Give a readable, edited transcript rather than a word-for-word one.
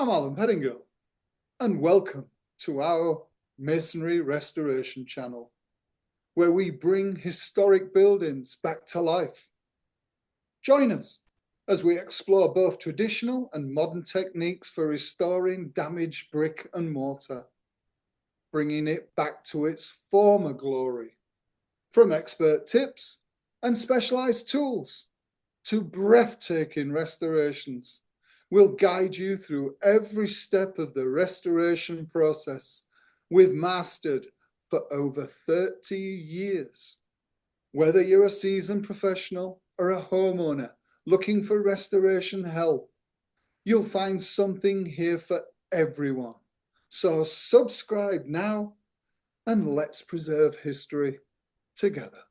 I'm Alan Pettingale, and welcome to our Masonry Restoration channel, where we bring historic buildings back to life. Join us as we explore both traditional and modern techniques for restoring damaged brick and mortar, bringing it back to its former glory. From expert tips and specialized tools to breathtaking restorations, we'll guide you through every step of the restoration process we've mastered for over 30 years. Whether you're a seasoned professional or a homeowner looking for restoration help, you'll find something here for everyone. So subscribe now and let's preserve history together.